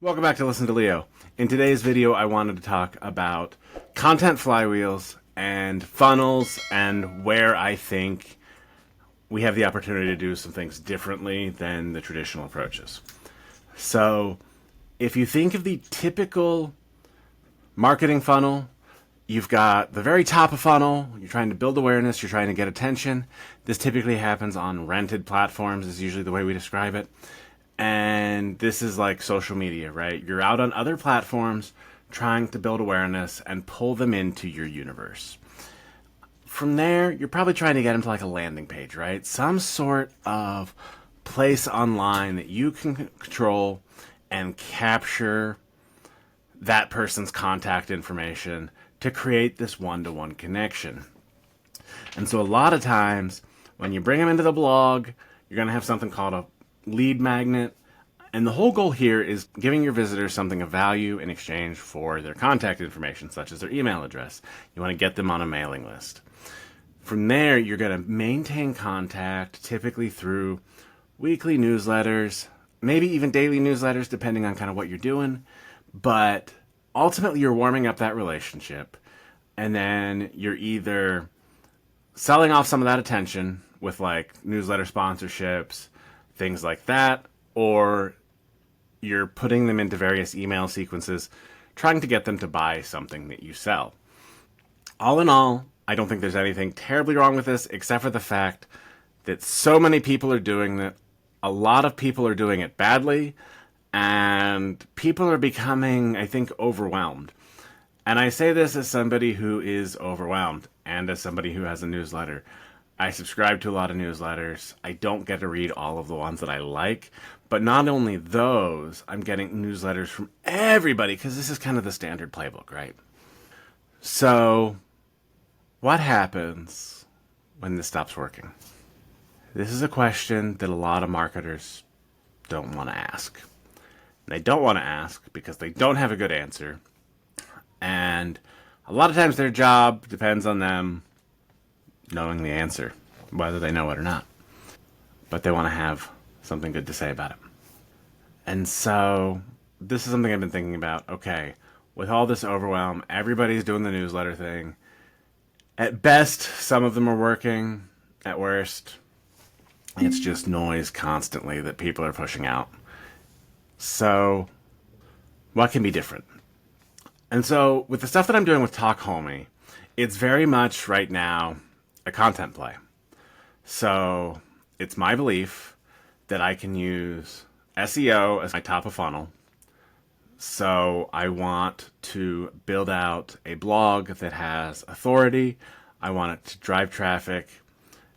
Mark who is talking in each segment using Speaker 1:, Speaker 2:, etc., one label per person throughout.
Speaker 1: Welcome back to Listen to Leo. In today's video, I wanted to talk about content flywheels and funnels and where I think we have the opportunity to do some things differently than the traditional approaches. So, if you think of the typical marketing funnel, you've got the very top of funnel, you're trying to build awareness, you're trying to get attention. This typically happens on rented platforms, is usually the way we describe it. And this is like social media, right? You're out on other platforms trying to build awareness and pull them into your universe. From there, you're probably trying to get them to like a landing page, right? Some sort of place online that you can control and capture that person's contact information to create this one-to-one connection. And so a lot of times when you bring them into the blog, you're going to have something called a lead magnet. And the whole goal here is giving your visitors something of value in exchange for their contact information, such as their email address. You want to get them on a mailing list. From there, you're going to maintain contact, typically through weekly newsletters, maybe even daily newsletters, depending on kind of what you're doing. But ultimately, you're warming up that relationship. And then you're either selling off some of that attention with like newsletter sponsorships, things like that, or you're putting them into various email sequences, trying to get them to buy something that you sell. All in all, I don't think there's anything terribly wrong with this, except for the fact that so many people are doing that. A lot of people are doing it badly, and people are becoming, I think, overwhelmed. And I say this as somebody who is overwhelmed, and as somebody who has a newsletter. I subscribe to a lot of newsletters. I don't get to read all of the ones that I like. But not only those, I'm getting newsletters from everybody, because this is kind of the standard playbook, right? So, what happens when this stops working? This is a question that a lot of marketers don't want to ask. They don't want to ask because they don't have a good answer. And a lot of times their job depends on them knowing the answer, whether they know it or not. But they want to have something good to say about it. And so this is something I've been thinking about. Okay, with all this overwhelm, everybody's doing the newsletter thing. At best, some of them are working. At worst, it's just noise constantly that people are pushing out. So what can be different? And so with the stuff that I'm doing with Talk Homie, it's very much right now a content play. So it's my belief that I can use SEO as my top of funnel. So I want to build out a blog that has authority. I want it to drive traffic,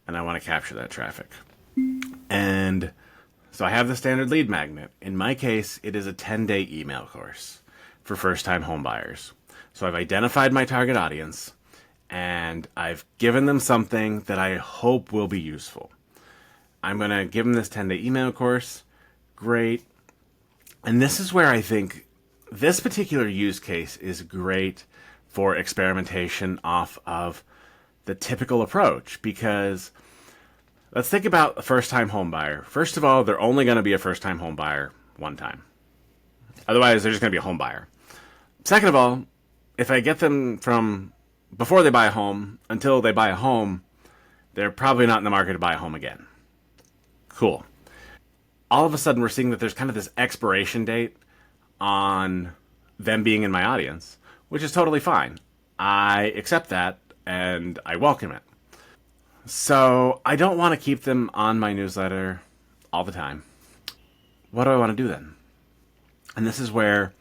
Speaker 1: and I want to capture that traffic. And so I have the standard lead magnet. In my case, it is a 10-day email course for first-time home buyers. So I've identified my target audience, and I've given them something that I hope will be useful. I'm going to give them this 10-day email course. Great. And this is where I think this particular use case is great for experimentation off of the typical approach, because let's think about a first-time home buyer. First of all, they're only going to be a first-time home buyer one time. Otherwise, they're just going to be a home buyer. Second of all, if I get them from before they buy a home until they buy a home, they're probably not in the market to buy a home again. Cool. All of a sudden, we're seeing that there's kind of this expiration date on them being in my audience, which is totally fine. I accept that, and I welcome it. So I don't want to keep them on my newsletter all the time. What do I want to do then? And this is where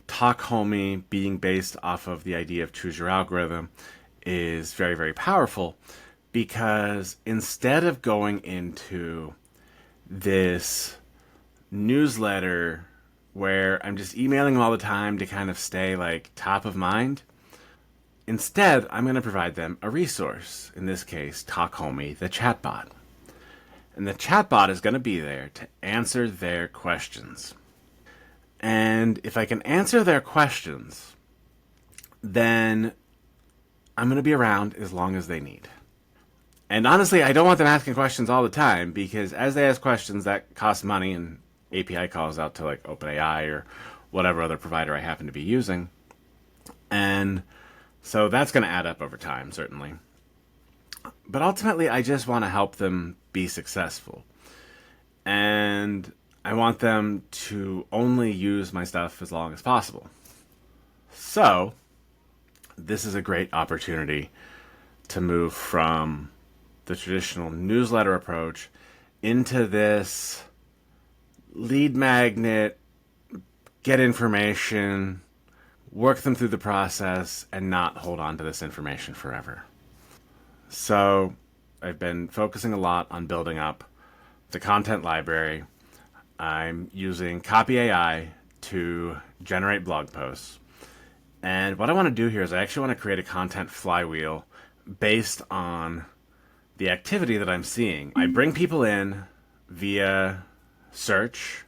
Speaker 1: Talk Homie, being based off of the idea of choose your algorithm, is very, very powerful, because instead of going into this newsletter where I'm just emailing them all the time to kind of stay like top of mind, instead I'm going to provide them a resource. In this case, Talk Homie, the chatbot. And the chatbot is going to be there to answer their questions. And if I can answer their questions, then I'm going to be around as long as they need. And honestly, I don't want them asking questions all the time, because as they ask questions, that costs money, and API calls out to like OpenAI or whatever other provider I happen to be using. And so that's going to add up over time, certainly. But ultimately, I just want to help them be successful. And I want them to only use my stuff as long as possible. So, this is a great opportunity to move from the traditional newsletter approach into this lead magnet, get information, work them through the process, and not hold on to this information forever. So, I've been focusing a lot on building up the content library. I'm using Copy AI to generate blog posts. And what I want to do here is I actually want to create a content flywheel based on the activity that I'm seeing. I bring people in via search.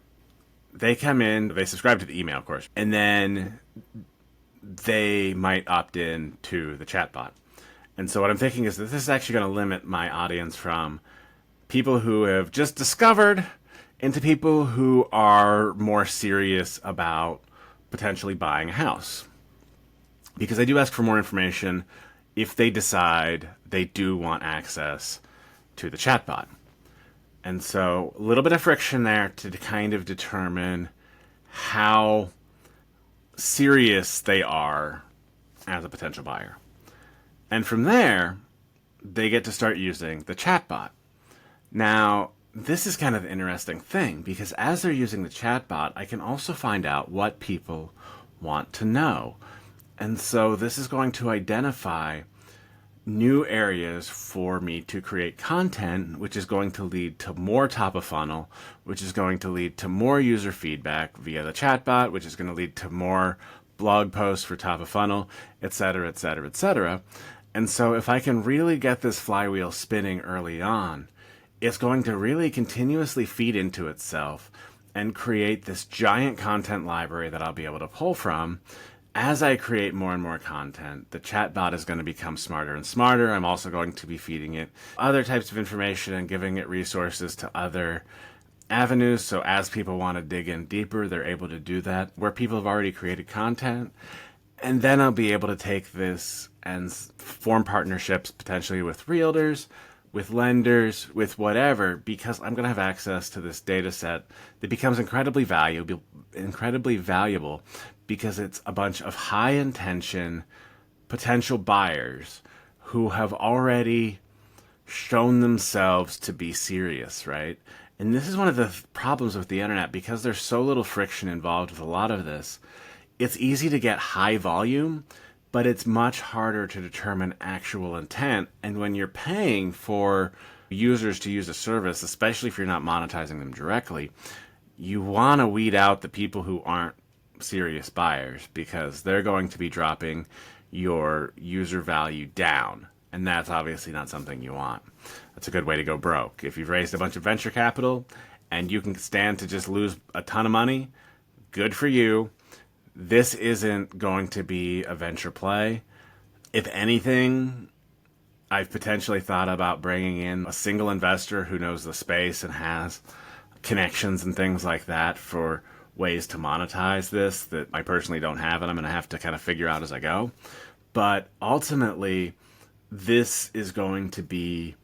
Speaker 1: They come in, they subscribe to the email, of course, and then they might opt in to the chatbot. And so what I'm thinking is that this is actually going to limit my audience from people who have just discovered into people who are more serious about potentially buying a house. Because I do ask for more information if they decide they do want access to the chatbot. And so a little bit of friction there to kind of determine how serious they are as a potential buyer. And from there, they get to start using the chatbot. Now, this is kind of an interesting thing because as they're using the chatbot, I can also find out what people want to know. And so this is going to identify new areas for me to create content, which is going to lead to more top of funnel, which is going to lead to more user feedback via the chatbot, which is going to lead to more blog posts for top of funnel, et cetera, et cetera, et cetera. And so if I can really get this flywheel spinning early on, it's going to really continuously feed into itself and create this giant content library that I'll be able to pull from. As I create more and more content, the chatbot is going to become smarter and smarter. I'm also going to be feeding it other types of information and giving it resources to other avenues. So as people want to dig in deeper, they're able to do that where people have already created content. And then I'll be able to take this and form partnerships potentially with realtors, with lenders, with whatever, because I'm going to have access to this data set that becomes incredibly valuable because it's a bunch of high intention potential buyers who have already shown themselves to be serious, right? And this is one of the problems with the internet because there's so little friction involved with a lot of this. It's easy to get high volume, but it's much harder to determine actual intent. And when you're paying for users to use a service, especially if you're not monetizing them directly, you want to weed out the people who aren't serious buyers because they're going to be dropping your user value down. And that's obviously not something you want. That's a good way to go broke. If you've raised a bunch of venture capital and you can stand to just lose a ton of money, good for you. This isn't going to be a venture play. If anything, I've potentially thought about bringing in a single investor who knows the space and has connections and things like that for ways to monetize this that I personally don't have, and I'm going to have to kind of figure out as I go. But ultimately, this is going to be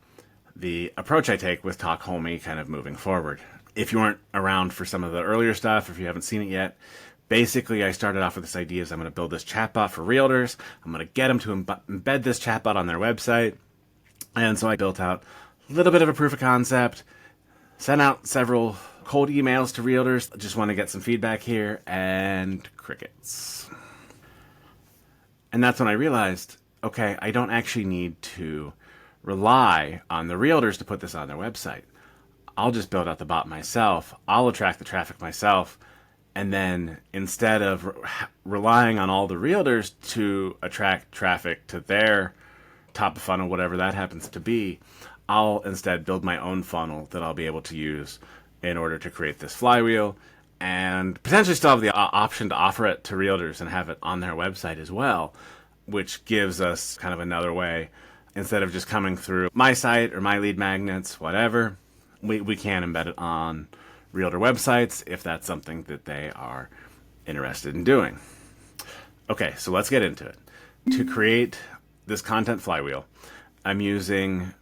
Speaker 1: the approach I take with Talk Homey kind of moving forward. If you weren't around for some of the earlier stuff, if you haven't seen it yet, basically I started off with this idea is I'm going to build this chatbot for realtors. I'm going to get them to embed this chatbot on their website. And so I built out a little bit of a proof of concept, sent out several cold emails to realtors. Just want to get some feedback here, and crickets. And that's when I realized, okay, I don't actually need to rely on the realtors to put this on their website. I'll just build out the bot myself. I'll attract the traffic myself. And then instead of relying on all the realtors to attract traffic to their top of funnel, whatever that happens to be, I'll instead build my own funnel that I'll be able to use in order to create this flywheel and potentially still have the option to offer it to realtors and have it on their website as well, which gives us kind of another way. Instead of just coming through my site or my lead magnets, whatever, we can embed it on realtor websites if that's something that they are interested in doing. Okay, so let's get into it. To create this content flywheel, I'm using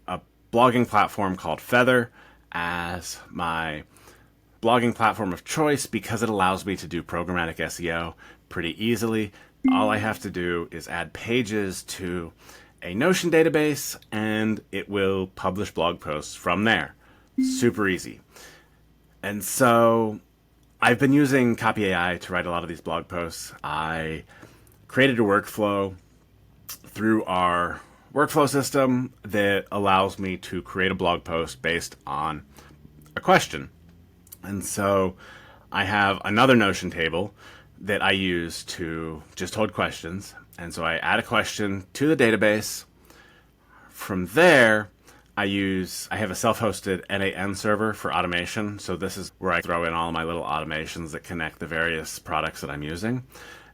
Speaker 1: a blogging platform called Feather as my blogging platform of choice because it allows me to do programmatic SEO pretty easily. All I have to do is add pages to a Notion database and it will publish blog posts from there. Super easy. And so I've been using Copy AI to write a lot of these blog posts. I created a workflow through our workflow system that allows me to create a blog post based on a question. And so I have another Notion table that I use to just hold questions. And so I add a question to the database. From there, I have a self-hosted NAN server for automation. So this is where I throw in all my little automations that connect the various products that I'm using.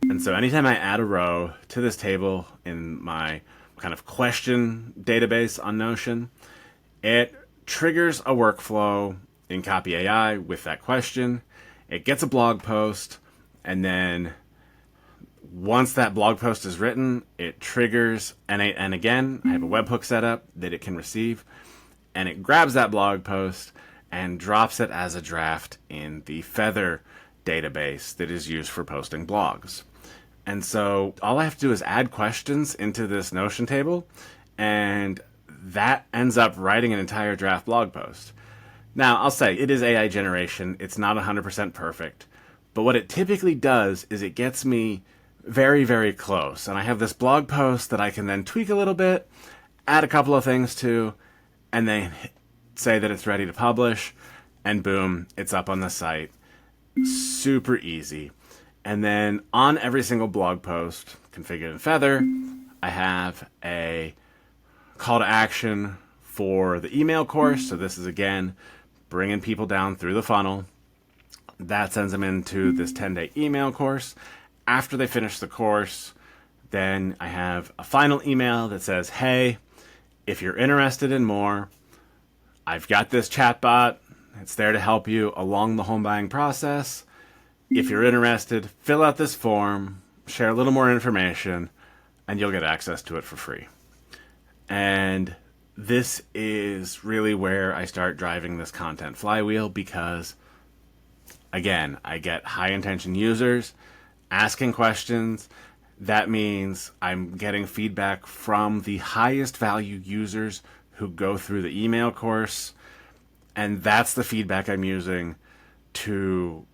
Speaker 1: And so anytime I add a row to this table in my kind of question database on Notion, it triggers a workflow in Copy AI with that question. It gets a blog post, and then once that blog post is written, it triggers NAN again. I have a webhook set up that it can receive, and it grabs that blog post and drops it as a draft in the Feather database that is used for posting blogs. And so all I have to do is add questions into this Notion table, and that ends up writing an entire draft blog post. Now, I'll say it is AI generation. It's not 100% perfect. But what it typically does is it gets me very, very close. And I have this blog post that I can then tweak a little bit, add a couple of things to, and then say that it's ready to publish. And boom, it's up on the site. Super easy. And then on every single blog post configured in Feather, I have a call to action for the email course. So this is, again, bringing people down through the funnel. That sends them into this 10-day email course. After they finish the course, then I have a final email that says, hey, if you're interested in more, I've got this chatbot. It's there to help you along the home buying process. If you're interested, fill out this form, share a little more information, and you'll get access to it for free. And this is really where I start driving this content flywheel because, again, I get high intention users asking questions. That means I'm getting feedback from the highest value users who go through the email course. And that's the feedback I'm using to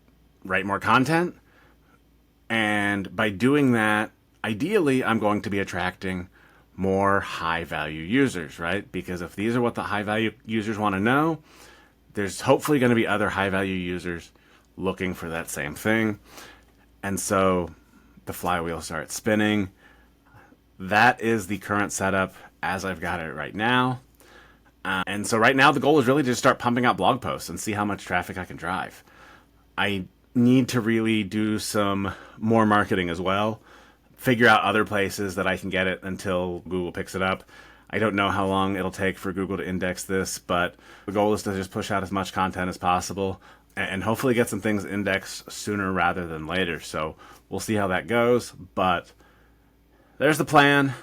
Speaker 1: write more content. And by doing that, ideally, I'm going to be attracting more high value users, right? Because if these are what the high value users want to know, there's hopefully going to be other high value users looking for that same thing. And so the flywheel starts spinning. That is the current setup as I've got it right now. And so right now the goal is really to just start pumping out blog posts and see how much traffic I can drive. I need to really do some more marketing as well. Figure out other places that I can get it until Google picks it up. I don't know how long it'll take for Google to index this, but the goal is to just push out as much content as possible and hopefully get some things indexed sooner rather than later. So we'll see how that goes, but there's the plan.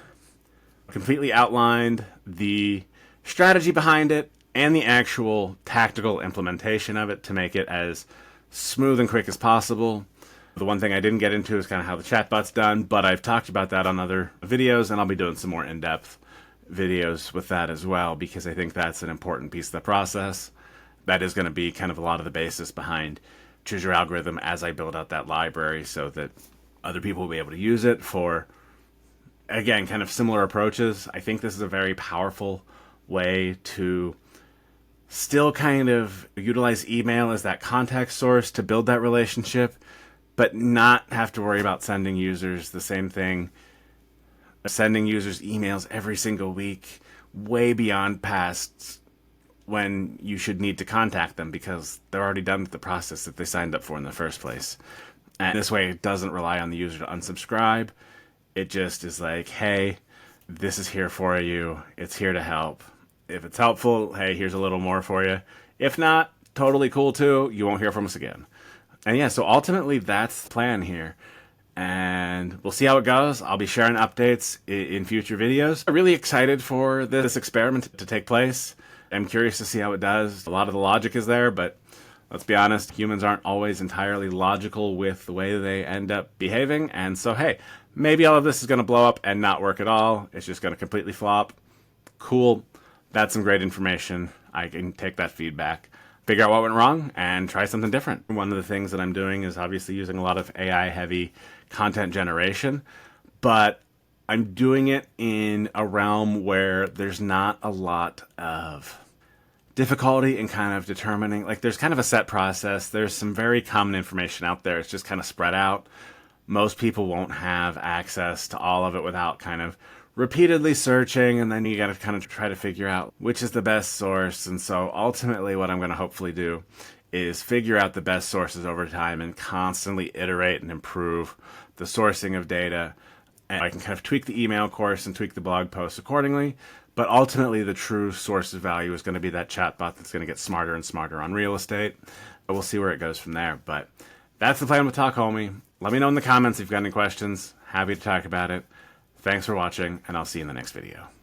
Speaker 1: Completely outlined the strategy behind it and the actual tactical implementation of it to make it as smooth and quick as possible. The one thing I didn't get into is kind of how the chatbot's done, but I've talked about that on other videos, and I'll be doing some more in-depth videos with that as well, because I think that's an important piece of the process. That is going to be kind of a lot of the basis behind Choose Your Algorithm as I build out that library so that other people will be able to use it for, again, kind of similar approaches. I think this is a very powerful way to still kind of utilize email as that contact source to build that relationship, but not have to worry about sending users the same thing, sending users emails every single week, way beyond past when you should need to contact them because they're already done with the process that they signed up for in the first place. And this way it doesn't rely on the user to unsubscribe. It just is like, hey, this is here for you. It's here to help. If it's helpful, hey, here's a little more for you. If not, totally cool too. You won't hear from us again. And yeah, so ultimately that's the plan here. And we'll see how it goes. I'll be sharing updates in future videos. I'm really excited for this experiment to take place. I'm curious to see how it does. A lot of the logic is there, but let's be honest, humans aren't always entirely logical with the way they end up behaving. And so, hey, maybe all of this is going to blow up and not work at all. It's just going to completely flop. Cool. That's some great information. I can take that feedback, figure out what went wrong, and try something different. One of the things that I'm doing is obviously using a lot of AI-heavy content generation, but I'm doing it in a realm where there's not a lot of difficulty in kind of determining, like there's kind of a set process. There's some very common information out there. It's just kind of spread out. Most people won't have access to all of it without kind of repeatedly searching, and then you got to kind of try to figure out which is the best source. And so ultimately what I'm going to hopefully do is figure out the best sources over time and constantly iterate and improve the sourcing of data. And I can kind of tweak the email course and tweak the blog posts accordingly. But ultimately, the true source of value is going to be that chatbot that's going to get smarter and smarter on real estate. But we'll see where it goes from there. But that's the plan with Talk Homie. Let me know in the comments if you've got any questions. Happy to talk about it. Thanks for watching, and I'll see you in the next video.